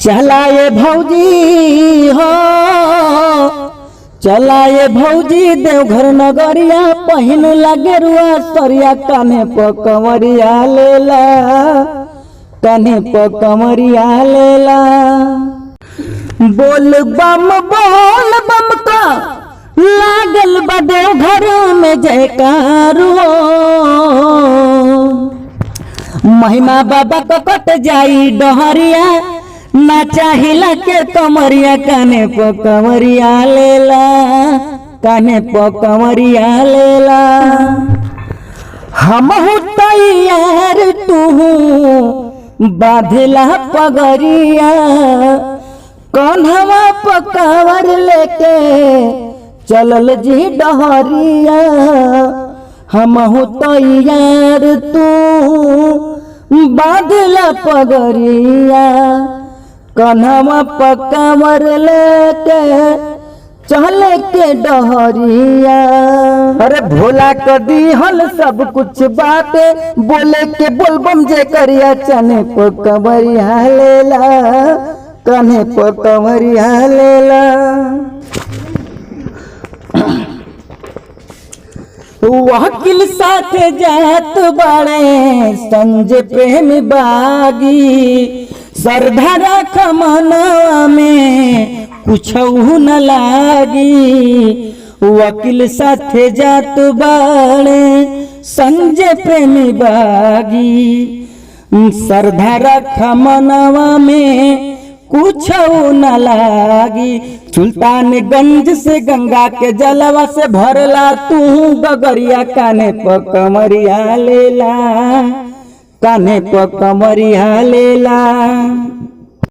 चलाए भौजी हो, चलाए भौजी देवघर नगरिया, पहिन लगे रुआ सरिया, कान्हे प कंवरिया लेला, कान्हे प कंवरिया लेला। बोल बम का लागल बा देवघर में जयकारो, महिमा बाबा को कट जाई डहरिया, ना चाहिला के कमरिया, कान्हे प कंवरिया लेला, कान्हे प कंवरिया लेला। हमहु तैयार तू बांधला पगरिया, कन्हवा प कंवर लेके चलल जी डहरिया। हमहु तैयार तू बांधला पगरिया, कन्हवा प कंवर लेके चले के डहरिया। अरे भोला क दिहल सब कुछ बाटे, बोले के बोलबम जे करिया, चने प कंवरिया लेला, कान्हे प कंवरिया लेला। वकील साथ जात बाड़े संजय प्रेमी बागी, सरधारा खमनवा में कुछ न लागी। वकील साथ जात बाड़े संजय प्रेमी बागी, सरधारा खमनवा में कुछ न लागी। सुल्तानगंज से गंगा के जलवा से भरला तू गगरिया, कान्हे प कंवरिया लेला, कान्हे प कंवरिया लेला।